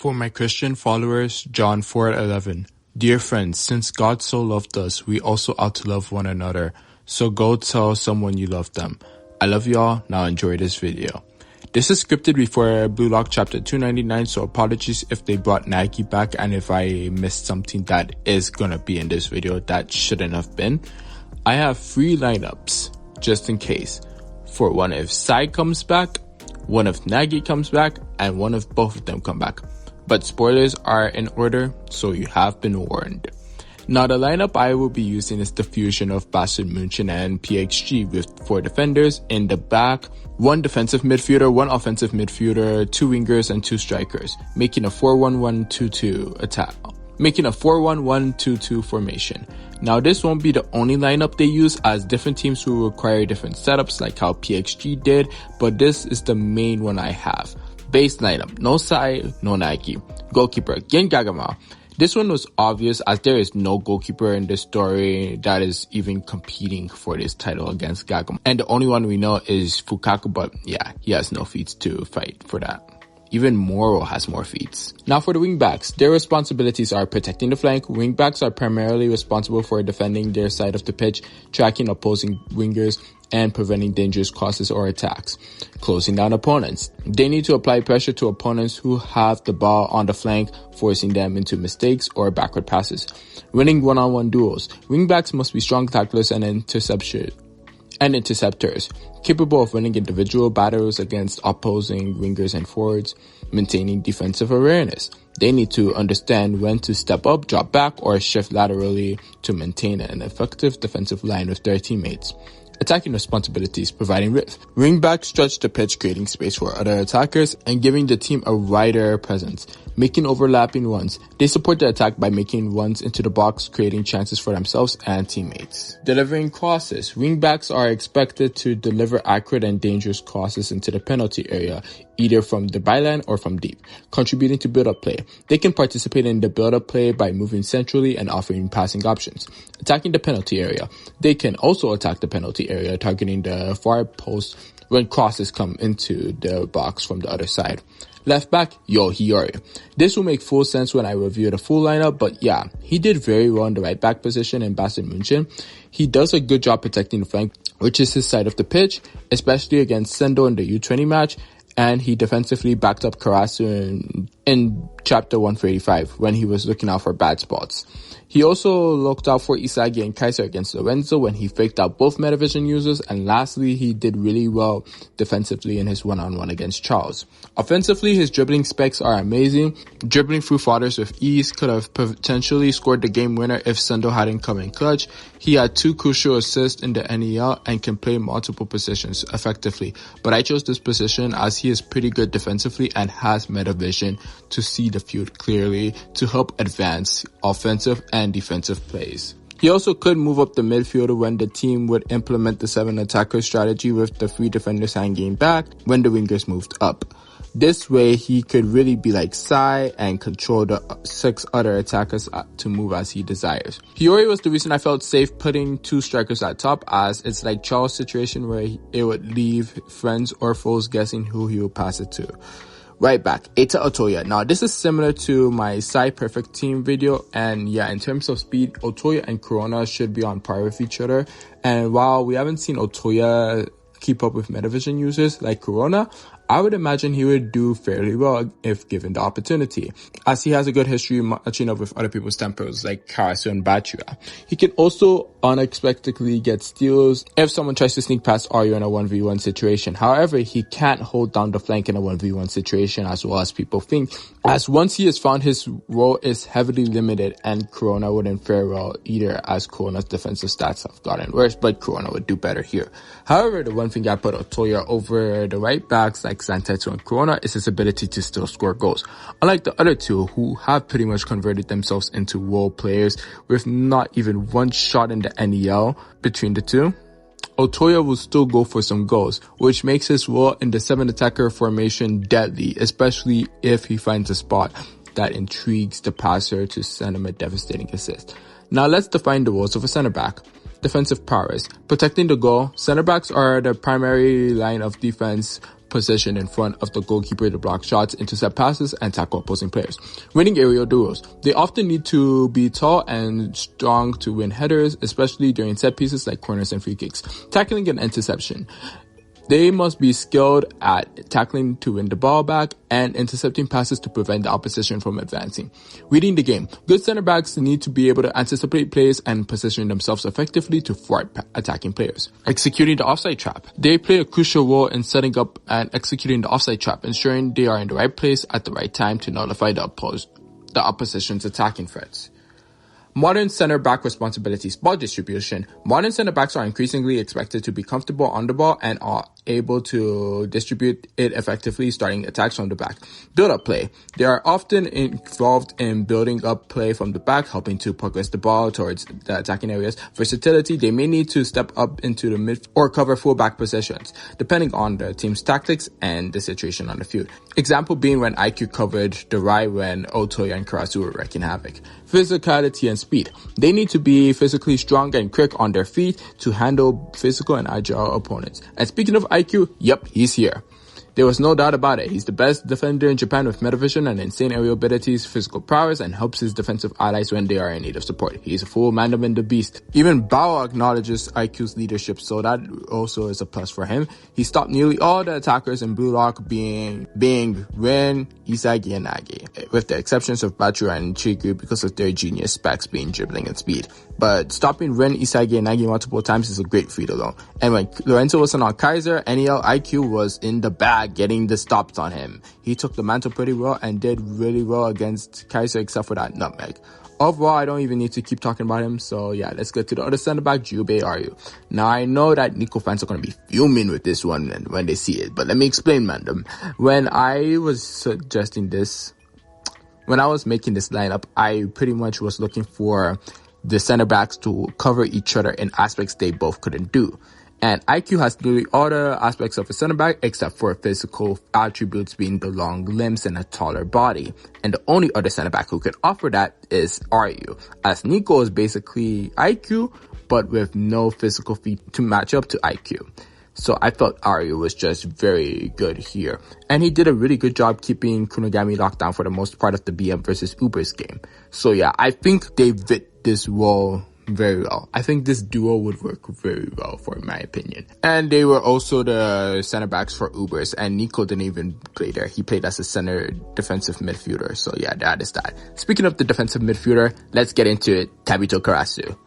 For my Christian followers, John 4:11. Dear friends, since God so loved us, we also ought to love one another. So go tell someone you love them. I love y'all. Now enjoy this video. This is scripted before BlueLock Chapter 299, so apologies if they brought Nagi back and if I missed something that is gonna be in this video that shouldn't have been. I have 3 lineups, just in case. For one if Sae comes back, one if Nagi comes back, and one if both of them come back. But spoilers are in order, so you have been warned. Now the lineup I will be using is the fusion of munchen and PXG with 4 defenders in the back, 1 defensive midfielder, 1 offensive midfielder, 2 wingers and 2 strikers, making a 4-1-1-2-2 attack. Making a 4-1-1-2-2 formation. Now this won't be the only lineup they use, as different teams will require different setups like how PXG did, but this is the main one I have. Base lineup, no Sae, no Nagi. Goalkeeper, again Gagama. This one was obvious as there is no goalkeeper in this story that is even competing for this title against Gagama. And the only one we know is Fukaku, but yeah, he has no feats to fight for that. Even Moro has more feats. Now for the wingbacks, their responsibilities are protecting the flank. Wingbacks are primarily responsible for defending their side of the pitch, tracking opposing wingers, and preventing dangerous crosses or attacks. Closing down opponents. They need to apply pressure to opponents who have the ball on the flank, forcing them into mistakes or backward passes. Winning one-on-one duels. Wingbacks must be strong tacklers and interceptors, capable of winning individual battles against opposing wingers and forwards, maintaining defensive awareness. They need to understand when to step up, drop back, or shift laterally to maintain an effective defensive line with their teammates. Attacking responsibilities, providing width. Wingbacks stretch the pitch, creating space for other attackers and giving the team a wider presence. Making overlapping runs. They support the attack by making runs into the box, creating chances for themselves and teammates. Delivering crosses. Wingbacks are expected to deliver accurate and dangerous crosses into the penalty area, either from the byline or from deep, contributing to build-up play. They can participate in the build-up play by moving centrally and offering passing options. Attacking the penalty area. They can also attack the penalty area, targeting the far post when crosses come into the box from the other side. Left back, Hiyori. This will make full sense when I review the full lineup, but yeah, he did very well in the right back position in munchen. He does a good job protecting the flank, which is his side of the pitch, especially against Sendo in the U20 match, and he defensively backed up Karasu in chapter 135 when he was looking out for bad spots. He also looked out for Isagi and Kaiser against Lorenzo when he faked out both Metavision users, and lastly, he did really well defensively in his one-on-one against Charles. Offensively, his dribbling specs are amazing. Dribbling through fodders with ease, could have potentially scored the game winner if Sendo hadn't come in clutch. He had 2 crucial assists in the NEL and can play multiple positions effectively, but I chose this position as he is pretty good defensively and has Metavision to see the field clearly to help advance offensive and defensive plays. He also could move up the midfielder when the team would implement the 7 attacker strategy with the 3 defenders hanging back when the wingers moved up. This way he could really be like Sae and control the 6 other attackers to move as he desires. Hiyori was the reason I felt safe putting 2 strikers at top, as it's like Charles' situation where it would leave friends or foes guessing who he would pass it to. Right back, Eita Otoya. Now this is similar to my Sae Perfect Team video, and yeah, in terms of speed, Otoya and Corona should be on par with each other. And while we haven't seen Otoya keep up with Metavision users like Corona, I would imagine he would do fairly well if given the opportunity, as he has a good history matching up with other people's tempos like Karasu and Bachua. He can also unexpectedly get steals if someone tries to sneak past Aryo in a 1v1 situation. However, he can't hold down the flank in a 1v1 situation as well as people think, as once he has found his role is heavily limited, and Corona wouldn't fare well either, as Corona's defensive stats have gotten worse, but Corona would do better here. However, the one thing I put Otoya over the right backs like Santetsu and Corona is his ability to still score goals. Unlike the other two, who have pretty much converted themselves into role players with not even 1 shot in the NEL between the two, Otoya will still go for some goals, which makes his role in the 7 attacker formation deadly, especially if he finds a spot that intrigues the passer to send him a devastating assist. Now let's define the roles of a center back. Defensive prowess. Protecting the goal. Center backs are the primary line of defense, position in front of the goalkeeper to block shots, intercept passes, and tackle opposing players. Winning aerial duels. They often need to be tall and strong to win headers, especially during set pieces like corners and free kicks. Tackling and interception. They must be skilled at tackling to win the ball back and intercepting passes to prevent the opposition from advancing. Reading the game. Good center backs need to be able to anticipate plays and position themselves effectively to thwart attacking players. Executing the offside trap. They play a crucial role in setting up and executing the offside trap, ensuring they are in the right place at the right time to nullify the opposition's attacking threats. Modern center back responsibilities. Ball distribution. Modern center backs are increasingly expected to be comfortable on the ball and are able to distribute it effectively, starting attacks from the back. Build-up play. They are often involved in building up play from the back, helping to progress the ball towards the attacking areas. Versatility. They may need to step up into the mid or cover full-back positions, depending on the team's tactics and the situation on the field. Example being when IQ covered the right when Otoya and Karasu were wreaking havoc. Physicality and speed. They need to be physically strong and quick on their feet to handle physical and agile opponents. And speaking of IQ, yep, he's here. There was no doubt about it. He's the best defender in Japan with metavision and insane aerial abilities, physical prowess, and helps his defensive allies when they are in need of support. He's a full man in the beast. Even Barou acknowledges IQ's leadership, so that also is a plus for him. He stopped nearly all the attackers in BlueLock being Ren, Isagi, and Nagi, with the exceptions of Bachura and Chigu because of their genius specs being dribbling and speed. But stopping Ren, Isagi, and Nagi multiple times is a great feat alone. And when Lorenzo wasn't on Kaiser, NEL IQ was in the bag getting the stops on him. He took the mantle pretty well and did really well against Kaiser except for that nutmeg. Overall, I don't even need to keep talking about him. So yeah, let's get to the other center back, Jubei Ryu. Now I know that Nico fans are going to be fuming with this one when they see it, but let me explain, Mandem. When I was making this lineup, I pretty much was looking for the center backs to cover each other in aspects they both couldn't do. And IQ has nearly all the aspects of a center back except for physical attributes being the long limbs and a taller body. And the only other center back who can offer that is Ryu, as Nico is basically IQ but with no physical feat to match up to IQ. So I felt Ryu was just very good here. And he did a really good job keeping Kunigami locked down for the most part of the BM versus Ubers game. So yeah, I think they fit this role very well. I think this duo would work very well for my opinion. And they were also the center backs for Ubers, and Nico didn't even play there. He played as a center defensive midfielder. So yeah, that is that. Speaking of the defensive midfielder, let's get into it. Tabito Karasu.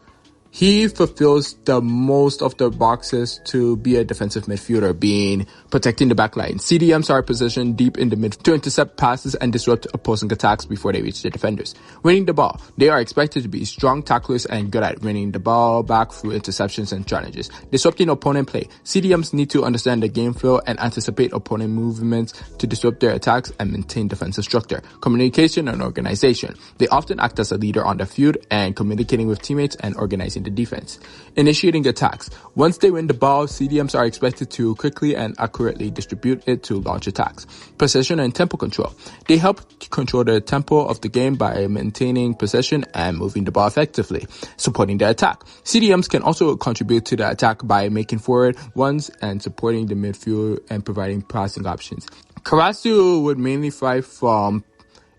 He fulfills the most of the boxes to be a defensive midfielder, being protecting the back line. CDMs are positioned deep in the mid to intercept passes and disrupt opposing attacks before they reach the defenders. Winning the ball. They are expected to be strong tacklers and good at winning the ball back through interceptions and challenges. Disrupting opponent play. CDMs need to understand the game flow and anticipate opponent movements to disrupt their attacks and maintain defensive structure. Communication and organization. They often act as a leader on the field and communicating with teammates and organizing the defense. Initiating attacks. Once they win the ball, CDMs are expected to quickly and accurately distribute it to launch attacks. Possession and tempo control. They help control the tempo of the game by maintaining possession and moving the ball effectively, supporting the attack. CDMs can also contribute to the attack by making forward runs and supporting the midfield and providing passing options. Karasu would mainly thrive from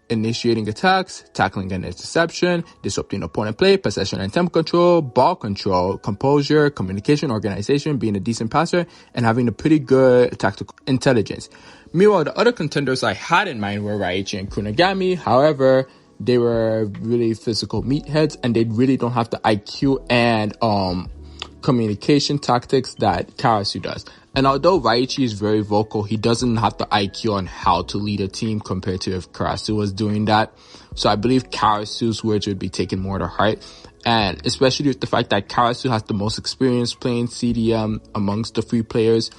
initiating attacks, tackling and interception, disrupting opponent play, possession and tempo control, ball control, composure, communication, organization, being a decent passer, and having a pretty good tactical intelligence. Meanwhile, the other contenders I had in mind were Raichi and Kunigami. However, they were really physical meatheads and they really don't have the IQ and communication tactics that Karasu does. And although Raichi is very vocal, he doesn't have the IQ on how to lead a team compared to if Karasu was doing that. So I believe Karasu's words would be taken more to heart. And especially with the fact that Karasu has the most experience playing CDM amongst the three players.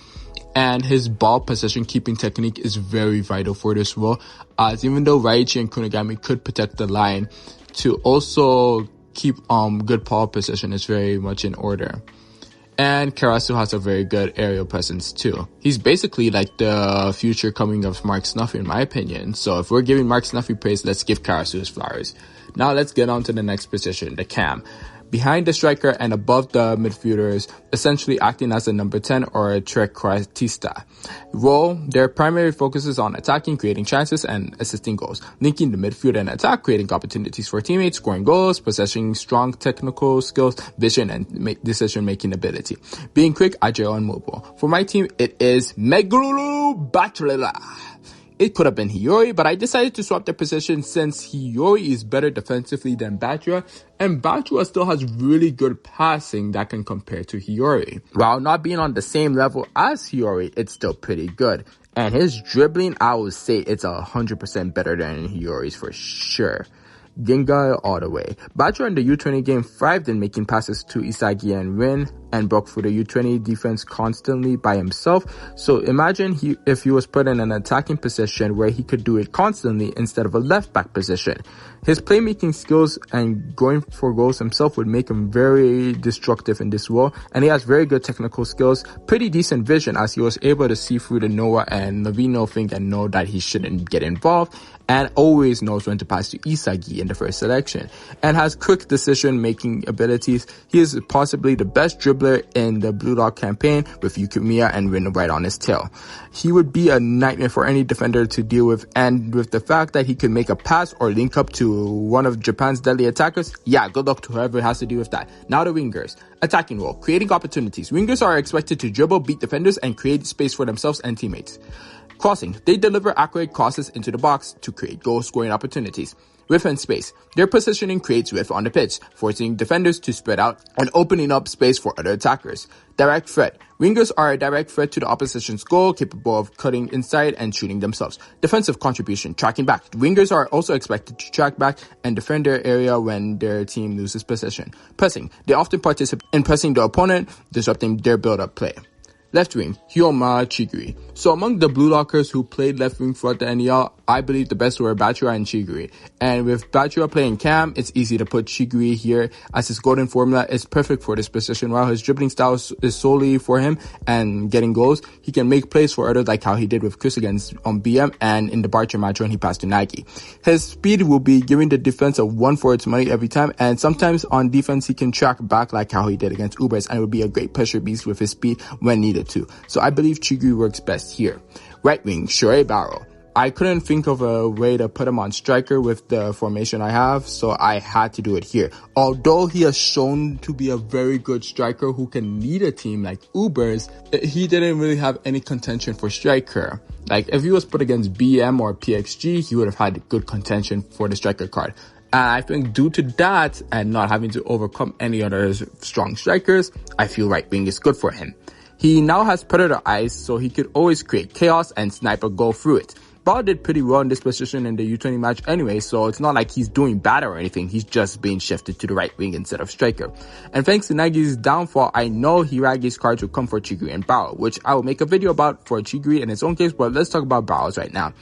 And his ball possession keeping technique is very vital for this role. As even though Raichi and Kunigami could protect the line, to also keep good ball possession is very much in order. And Karasu has a very good aerial presence too. He's basically like the future coming of Mark Snuffy in my opinion. So if we're giving Mark Snuffy praise, let's give Karasu his flowers. Now let's get on to the next position, the cam. behind the striker and above the midfielders, essentially acting as a number 10 or a trequartista role. Their primary focus is on attacking, creating chances, and assisting goals, linking the midfield and attack, creating opportunities for teammates, scoring goals, possessing strong technical skills, vision, and decision-making ability, being quick, agile, and mobile. For my team, it is Megalulu Batrela. It could have been Hiyori, but I decided to swap their position since Hiyori is better defensively than Batra, and Batra still has really good passing that can compare to Hiyori. While not being on the same level as Hiyori, it's still pretty good. And his dribbling, I would say it's 100% better than Hiyori's for sure. Genga all the way. Batra in the U20 game thrived in making passes to Isagi and Rin and broke through the U20 defense constantly by himself. So imagine if he was put in an attacking position where he could do it constantly instead of a left back position. His playmaking skills and going for goals himself would make him very destructive in this role, and he has very good technical skills, pretty decent vision as he was able to see through the Noah and Navino thing and know that he shouldn't get involved, and always knows when to pass to Isagi in the first selection, and has quick decision-making abilities. He is possibly the best dribbler in the BlueLock campaign with Yukiya and Rin right on his tail. He would be a nightmare for any defender to deal with, and with the fact that he could make a pass or link up to one of Japan's deadly attackers, yeah, good luck to whoever has to deal with that. Now the wingers. Attacking role, creating opportunities. Wingers are expected to dribble, beat defenders, and create space for themselves and teammates. Crossing. They deliver accurate crosses into the box to create goal-scoring opportunities. Width and space. Their positioning creates width on the pitch, forcing defenders to spread out and opening up space for other attackers. Direct threat. Wingers are a direct threat to the opposition's goal, capable of cutting inside and shooting themselves. Defensive contribution. Tracking back. Wingers are also expected to track back and defend their area when their team loses possession. Pressing. They often participate in pressing the opponent, disrupting their build-up play. Left wing, Hyoma Chiguri. So among the Blue Lockers who played left wing throughout the NEL, I believe the best were Batra and Chiguri. And with Batra playing cam, it's easy to put Chiguri here as his golden formula is perfect for this position. While his dribbling style is solely for him and getting goals, he can make plays for others like how he did with Chris against on BM and in the Batra match when he passed to Nagi. His speed will be giving the defense a one for its money every time, and sometimes on defense he can track back like how he did against Ubers, and it would be a great pressure beast with his speed when needed to. So I believe Chiguri works best here. Right wing, Shure Barou. I couldn't think of a way to put him on striker with the formation I have, so I had to do it here. Although he has shown to be a very good striker who can lead a team like Ubers, he didn't really have any contention for striker. Like if he was put against BM or PXG, he would have had good contention for the striker card. And I think due to that and not having to overcome any other strong strikers, I feel right wing is good for him. He now has Predator eyes, so he could always create chaos and snipe a goal through it. Ball did pretty well in this position in the U20 match anyway, so it's not like he's doing bad or anything. He's just being shifted to the right wing instead of striker. And thanks to Nagi's downfall, I know Hiragi's cards will come for Chiguri and Barou, which I will make a video about for Chiguri in its own case, but let's talk about Barou's right now.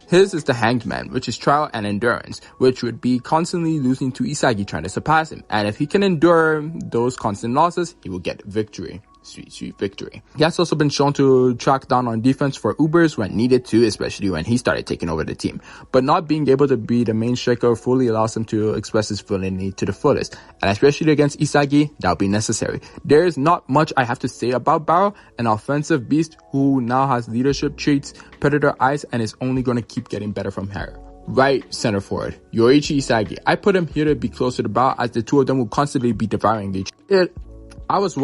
His is the Hanged Man, which is trial and endurance, which would be constantly losing to Isagi trying to surpass him. And if he can endure those constant losses, he will get victory. Sweet victory. He has also been shown to track down on defense for Ubers when needed to, especially when he started taking over the team. But not being able to be the main striker fully allows him to express his villainy to the fullest. And especially against Isagi, that will be necessary. There is not much I have to say about Barou, an offensive beast who now has leadership traits, predator eyes, and is only going to keep getting better from here. Right center forward, Yoichi Isagi. I put him here to be closer to Barou as the two of them will constantly be devouring each other. I was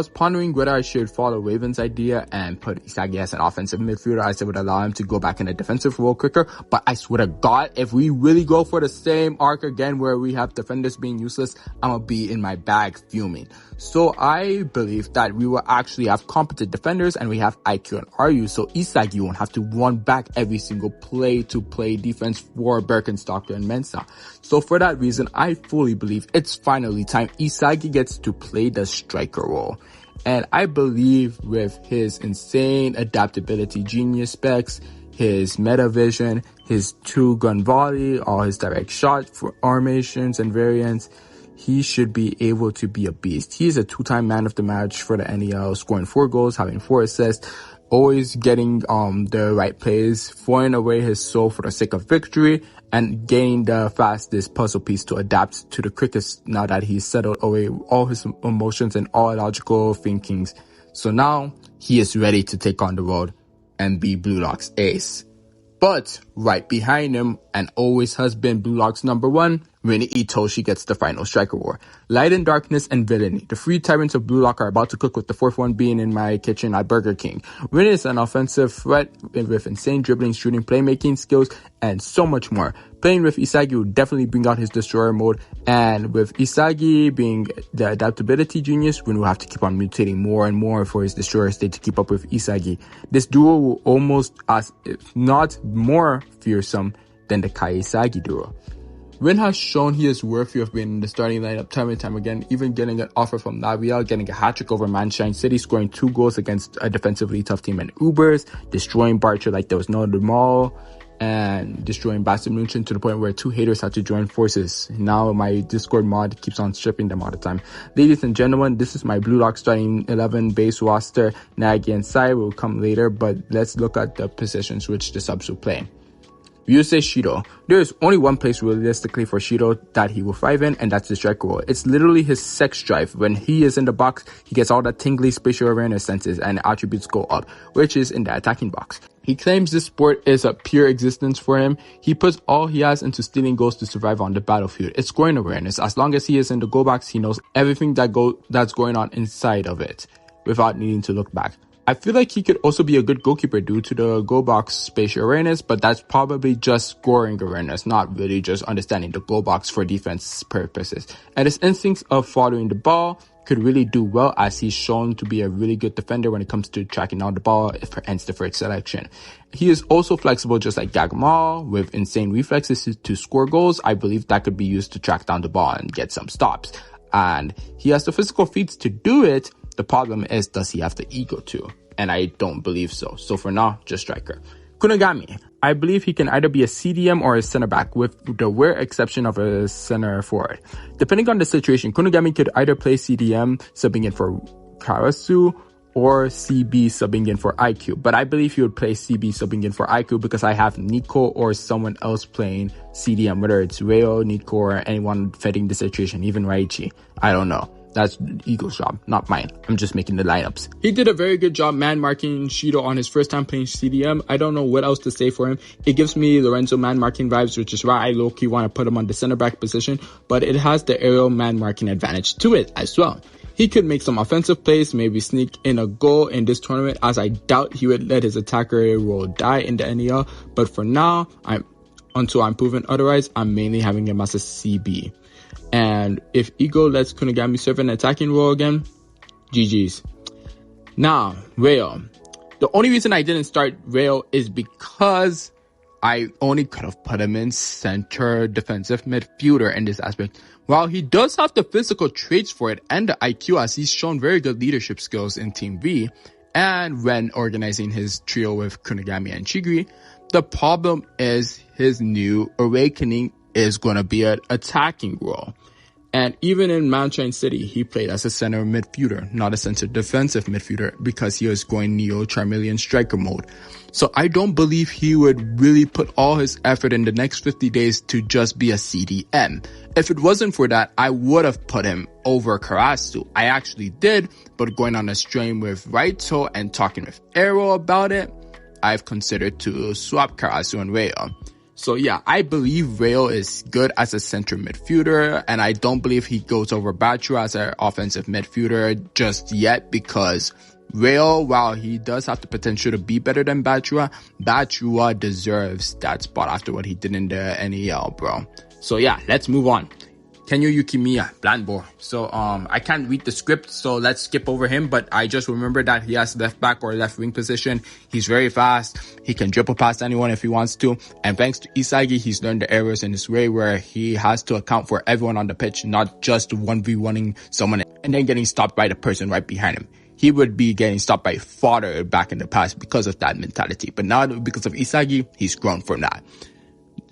pondering whether I should follow Raven's idea and put Isagi as an offensive midfielder as it would allow him to go back in a defensive role quicker. But I swear to God, if we really go for the same arc again where we have defenders being useless, I'm gonna be in my bag fuming. So I believe that we will actually have competent defenders and we have IQ and RU, so Isagi won't have to run back every single play to play defense for Birkenstock and Mensa. So for that reason, I fully believe it's finally time Isagi gets to play the striker role. And I believe with his insane adaptability genius specs, his meta vision, his 2-gun volley, all his direct shot formations and variants, he should be able to be a beast. He is a 2-time man of the match for the NEL, scoring 4 goals, having 4 assists. always getting the right plays, throwing away his soul for the sake of victory, and getting the fastest puzzle piece to adapt to the quickest now that he's settled away all his emotions and all logical thinkings. So now he is ready to take on the world and be BlueLock's ace. But right behind him, and always has been BlueLock's number one, Rin Itoshi gets the final striker war. Light and darkness and villainy. The three tyrants of BlueLock are about to cook, with the fourth one being in my kitchen at Burger King. Rin is an offensive threat with insane dribbling, shooting, playmaking skills, and so much more. Playing with Isagi will definitely bring out his destroyer mode, and with Isagi being the adaptability genius, Rin will have to keep on mutating more and more for his destroyer state to keep up with Isagi. This duo will almost, as if not more fearsome than the Kai Isagi duo. Rin has shown he is worthy of being in the starting lineup time and time again, even getting an offer from Nagi, getting a hat-trick over Munchen City, scoring 2 goals against a defensively tough team in Ubers, destroying Barcher like there was no tomorrow, and destroying Bastard Munchen to the point where 2 haters had to join forces. Now my Discord mod keeps on stripping them all the time. Ladies and gentlemen, this is my BlueLock starting 11 base roster. Nagi and Sae will come later, but let's look at the positions which the subs will play. Ryusei Shido. There is only one place realistically for Shido that he will thrive in, and that's the striker role. It's literally his sex drive. When he is in the box, he gets all the tingly spatial awareness senses and attributes go up, which is in the attacking box. He claims this sport is a pure existence for him. He puts all he has into stealing goals to survive on the battlefield. It's scoring awareness. As long as he is in the goal box, he knows everything that's going on inside of it without needing to look back. I feel like he could also be a good goalkeeper due to the goal box spatial awareness, but that's probably just scoring awareness, not really just understanding the goal box for defense purposes. And his instincts of following the ball could really do well, as he's shown to be a really good defender when it comes to tracking down the ball, hence the first selection. He is also flexible just like Gagamal, with insane reflexes to score goals. I believe that could be used to track down the ball and get some stops. And he has the physical feats to do it. The problem is, does he have the ego to? And I don't believe so. So for now, just striker. Kunigami. I believe he can either be a CDM or a center back, with the rare exception of a center forward. Depending on the situation, Kunigami could either play CDM, subbing in for Karasu, or CB subbing in for IQ. But I believe he would play CB subbing in for IQ because I have Nico or someone else playing CDM, whether it's Reo, Nico, or anyone fitting the situation, even Raichi. I don't know. That's Eagle's job, not mine. I'm just making the lineups. He did a very good job man-marking Shido on his first time playing CDM. I don't know what else to say for him. It gives me Lorenzo man-marking vibes, which is why I low-key want to put him on the center-back position, but it has the aerial man-marking advantage to it as well. He could make some offensive plays, maybe sneak in a goal in this tournament, as I doubt he would let his attacker role die in the NEL. But for now, until I'm proven otherwise, I'm mainly having him as a CB. And if Ego lets Kunigami serve an attacking role again, GG's. Now, Rail. The only reason I didn't start Rail is because I only could have put him in center defensive midfielder in this aspect. While he does have the physical traits for it and the IQ, as he's shown very good leadership skills in Team V, and when organizing his trio with Kunigami and Chigiri, the problem is his new awakening is going to be an attacking role. And even in Munchen City, he played as a center midfielder, not a center defensive midfielder, because he was going Neo Charmeleon striker mode. So I don't believe he would really put all his effort in the next 50 days to just be a CDM. If it wasn't for that, I would have put him over Karasu. I actually did, but going on a stream with Raito and talking with Arrow about it, I've considered to swap Karasu and Rayo. So yeah, I believe Rayo is good as a center midfielder, and I don't believe he goes over Bachua as an offensive midfielder just yet, because Rayo, while he does have the potential to be better than Bachua deserves that spot after what he did in the NEL, bro. So yeah, let's move on. Kenyo Yukimiya, Blandbo. So I can't read the script, so let's skip over him, but I just remember that he has left back or left wing position. He's very fast. He can dribble past anyone if he wants to. And thanks to Isagi, he's learned the errors in his way where he has to account for everyone on the pitch, not just 1v1ing someone and then getting stopped by the person right behind him. He would be getting stopped by fodder back in the past because of that mentality. But now, because of Isagi, he's grown from that.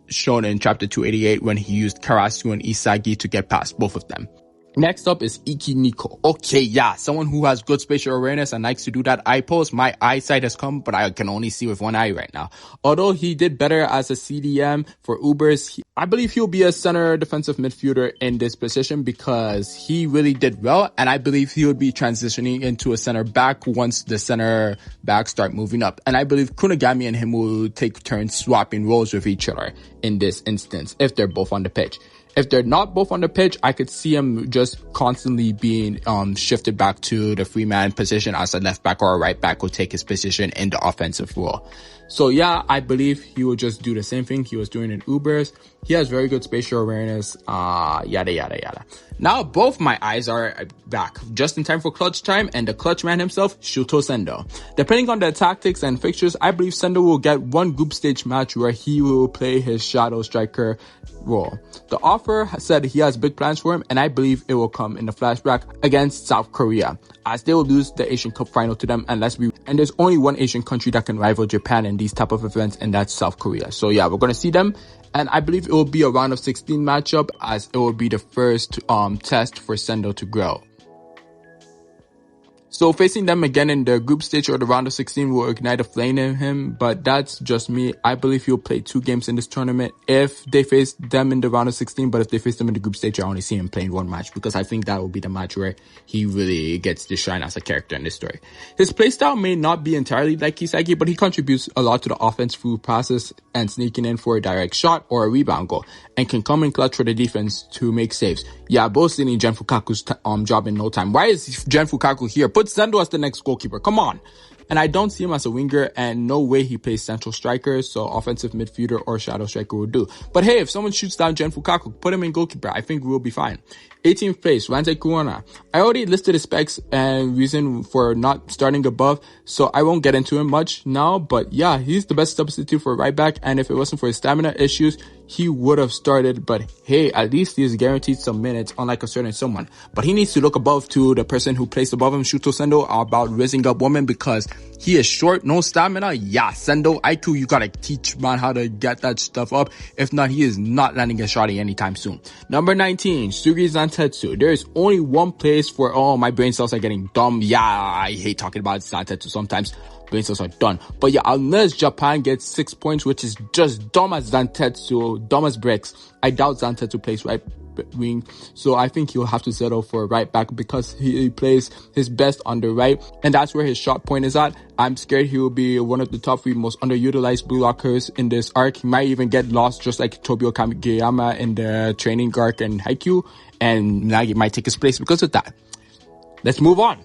Shown in chapter 288 when he used Karasu and Isagi to get past both of them. Next up is Iki Nico. Okay, yeah, someone who has good spatial awareness and likes to do that eye pose. My eyesight has come, but I can only see with one eye right now. Although he did better as a CDM for Ubers, I believe he'll be a center defensive midfielder in this position because he really did well, and I believe he would be transitioning into a center back once the center backs start moving up. And I believe Kunagami and him will take turns swapping roles with each other in this instance if they're both on the pitch. If they're not both on the pitch, I could see him just constantly being shifted back to the free man position as a left back or a right back will take his position in the offensive role. So yeah, I believe he will just do the same thing he was doing in Ubers. He has very good spatial awareness, yada, yada, yada. Now both my eyes are back, just in time for clutch time, and the clutch man himself, Shuto Sendo. Depending on the tactics and fixtures, I believe Sendo will get one group stage match where he will play his shadow striker role. The offer said he has big plans for him, and I believe it will come in the flashback against South Korea, as they will lose the Asian Cup final to them, and there's only one Asian country that can rival Japan in these type of events, and that's South Korea. So yeah, we're gonna see them, and I believe it will be a round of 16 matchup, as it will be the first test for Sendo to grow. So facing them again in the group stage or the round of 16 will ignite a flame in him, but that's just me. I believe he'll play 2 games in this tournament if they face them in the round of 16, but if they face them in the group stage, I only see him playing 1 match because I think that will be the match where he really gets to shine as a character in this story. His playstyle may not be entirely like Isagi, but he contributes a lot to the offense through passes and sneaking in for a direct shot or a rebound goal, and can come in clutch for the defense to make saves. Yeah, both stealing Gen Fukaku's job in no time. Why is Gen Fukaku here? Put Sendo as the next goalkeeper. Come on. And I don't see him as a winger, and no way he plays central striker, so offensive midfielder or shadow striker will do. But hey, if someone shoots down Gen Fukaku, put him in goalkeeper. I think we'll be fine. 18th place, Ranzai Kuona. I already listed his specs and reason for not starting above, so I won't get into him much now, but yeah, he's the best substitute for right back, and if it wasn't for his stamina issues, he would have started, but hey, at least he's guaranteed some minutes, unlike a certain someone. But he needs to look above to the person who placed above him, Shuto Sendo, about raising up women, because he is short, no stamina. Yeah, Sendo, IQ, you gotta teach man how to get that stuff up. If not, he is not landing a shotty anytime soon. Number 19, Sugi Zantetsu. There is only one place for, oh, my brain cells are getting dumb. Yeah, I hate talking about Zantetsu sometimes. Brain cells are done. But yeah, unless Japan gets 6 points, which is just dumb as Zantetsu, dumb as bricks, I doubt Zantetsu plays right wing, so I think he'll have to settle for a right back because he plays his best on the right, and that's where his shot point is at. I'm scared he will be one of the top 3 most underutilized blue lockers in this arc. He might even get lost just like Tobio Kamigayama in the training arc and Haikyuu, and Nagi might take his place because of that. Let's move on.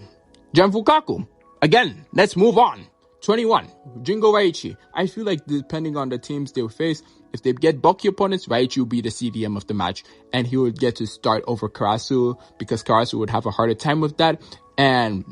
Gen Fukaku. Again, let's move on. 21, Jingo Raichi. I feel like depending on the teams they will face, if they get bulky opponents, Raichi will be the CDM of the match, and he would get to start over Karasu because Karasu would have a harder time with that. And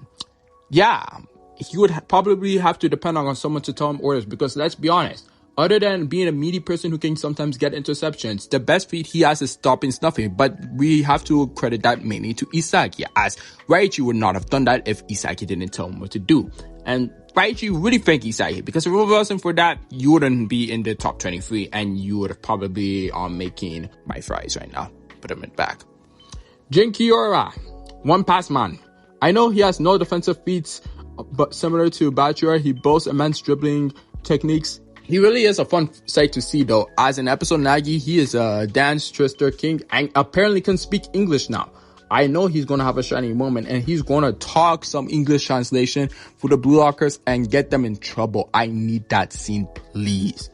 yeah, he would probably have to depend on someone to tell him orders, because let's be honest, other than being a meaty person who can sometimes get interceptions, the best feat he has is stopping snuffing, but we have to credit that mainly to Isagi, as Raichi would not have done that if Isagi didn't tell him what to do. And Raichi really thank Isagi, because if it wasn't for that, you wouldn't be in the top 23, and you would have probably making my fries right now. Put him in back. Jin Kiora, one pass man. I know he has no defensive feats, but similar to Bachura, he boasts immense dribbling techniques. He really is a fun sight to see though, as in episode Nagi, he is a dance trister king and apparently can speak English now. I know he's going to have a shining moment, and he's going to talk some English translation for the Blue Lockers and get them in trouble. I need that scene, please.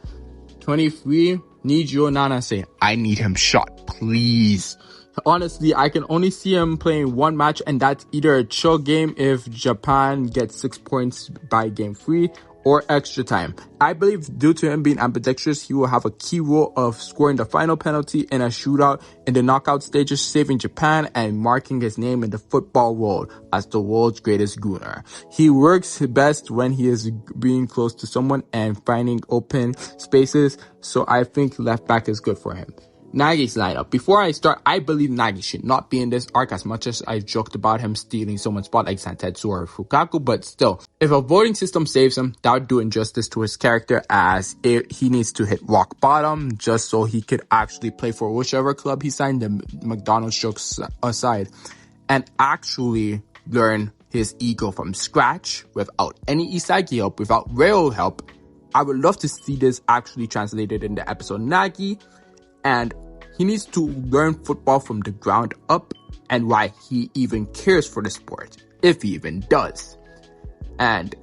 23, Nijio Nanase. I need him shot, please. Honestly, I can only see him playing 1 match, and that's either a chill game if Japan gets 6 points by game 3, or extra time. I believe due to him being ambidextrous, he will have a key role of scoring the final penalty in a shootout in the knockout stages, saving Japan and marking his name in the football world as the world's greatest gooner. He works best when he is being close to someone and finding open spaces, so I think left back is good for him. Nagi's lineup. Before I start, I believe Nagi should not be in this arc, as much as I joked about him stealing someone's spot like Santetsu or Fukaku, but still, if a voting system saves him, that would do injustice to his character, as he needs to hit rock bottom just so he could actually play for whichever club he signed, the McDonald's jokes aside, and actually learn his ego from scratch without any isagi help, without real help. I would love to see this actually translated in the episode Nagi, and he needs to learn football from the ground up and why he even cares for the sport, if he even does. And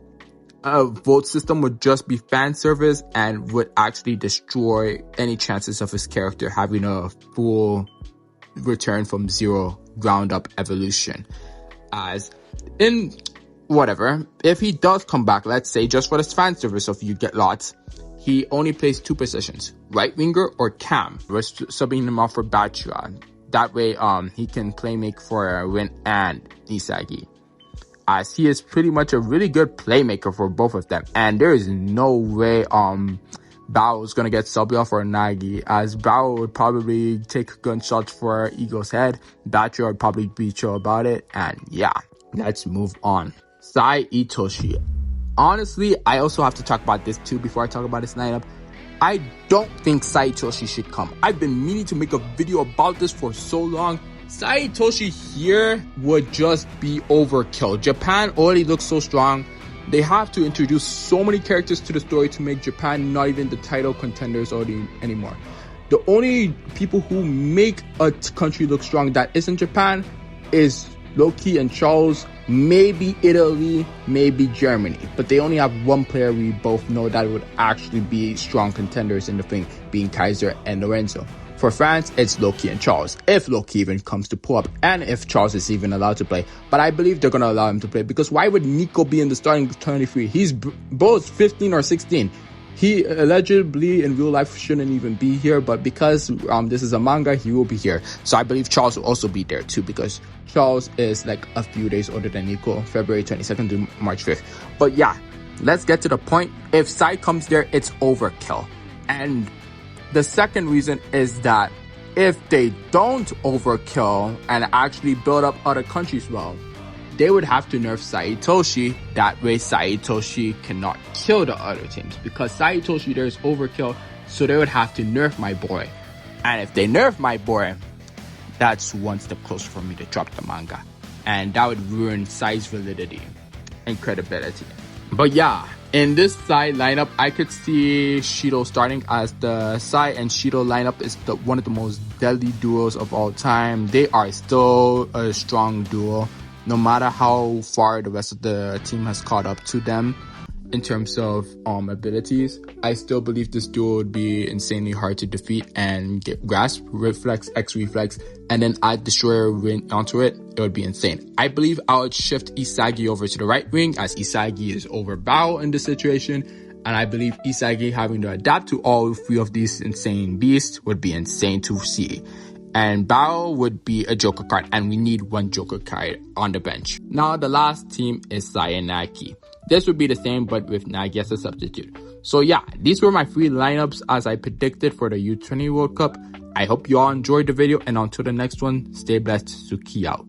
a vote system would just be fan service and would actually destroy any chances of his character having a full return from zero ground up evolution. As in whatever, if he does come back, let's say just for the fan service of you get lots, he only plays 2 positions, right winger or cam. We're subbing him off for Bachua. That way, he can play make for Win and Isagi, as he is pretty much a really good playmaker for both of them. And there is no way Bao is gonna get subbed off for Nagi, as Bao would probably take gunshots for Ego's head. Bachua would probably be chill about it. And yeah, let's move on. Sae Itoshi. Honestly, I also have to talk about this too before I talk about his lineup. I don't think Sae Itoshi should come. I've been meaning to make a video about this for so long. Sae Itoshi here would just be overkill. Japan already looks so strong. They have to introduce so many characters to the story to make Japan not even the title contenders anymore. The only people who make a country look strong that isn't Japan is Loki and Charles, maybe Italy, maybe Germany. But they only have one player we both know that would actually be strong contenders in the thing, being Kaiser and Lorenzo. For France, it's Loki and Charles, if Loki even comes to pull up, and if Charles is even allowed to play. But I believe they're going to allow him to play, because why would Nico be in the starting 23? He's both 15 or 16. He allegedly in real life shouldn't even be here, but because this is a manga, he will be here. So I believe Charles will also be there too, because Charles is like a few days older than Nico, February 22nd to March 5th. But yeah, let's get to the point. If Sae comes there, it's overkill. And the second reason is that if they don't overkill and actually build up other countries well, they would have to nerf Sae Itoshi. That way Sae Itoshi cannot kill the other teams, because Sae Itoshi there is overkill, so they would have to nerf my boy. And if they nerf my boy, that's one step closer for me to drop the manga, and that would ruin Sae's validity and credibility. But yeah, in this Sae lineup, I could see Shido starting, as the Sae and Shido lineup is one of the most deadly duos of all time. They are still a strong duo, no matter how far the rest of the team has caught up to them in terms of abilities. I still believe this duo would be insanely hard to defeat and get grasp, reflex, X reflex, and then add Destroyer win onto it. It would be insane. I believe I would shift Isagi over to the right wing, as Isagi is over Bao in this situation. And I believe Isagi having to adapt to all 3 of these insane beasts would be insane to see. And Bao would be a Joker card, and we need 1 Joker card on the bench. Now the last team is Sae and Nagi. This would be the same, but with Nagi as a substitute. So yeah, these were my 3 lineups as I predicted for the U20 World Cup. I hope you all enjoyed the video, and until the next one, stay blessed. Tsuki out.